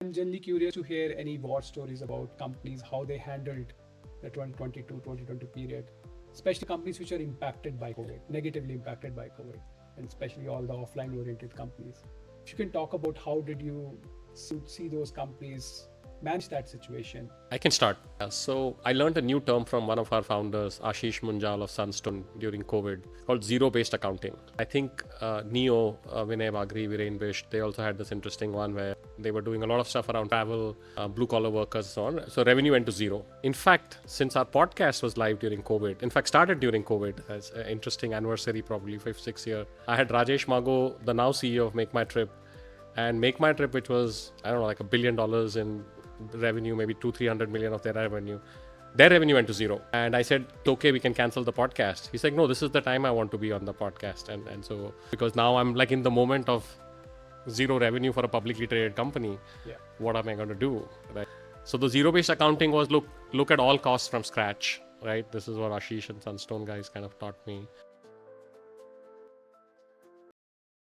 I'm generally curious to hear any war stories about companies, how they handled the 2022-2020 period, especially companies which are impacted by COVID, negatively impacted by COVID, and especially all the offline-oriented companies. If you can talk about how did you see those companies manage that situation? I can start. So I learned a new term from one of our founders, Ashish Munjal of Sunstone, during COVID, called zero-based accounting. I think Neo, Vinay Bagri, Viren Bish, they also had this interesting one where they were doing a lot of stuff around travel, blue-collar workers, and so on. So revenue went to zero. In fact, since our podcast was live during COVID, in fact, started during COVID, as an interesting anniversary, probably 5th, 6th year, I had Rajesh Mago, the now CEO of Make My Trip, and Make My Trip, which was, I don't know, like $1 billion in revenue, maybe 200-300 million of their revenue went to zero. And I said, okay, we can cancel the podcast. He's like, no, this is the time I want to be on the podcast. And so, because now I'm like in the moment of zero revenue for a publicly traded company, what am I going to do? Right? So the zero-based accounting was look at all costs from scratch, right? This is what Ashish and Sunstone guys kind of taught me.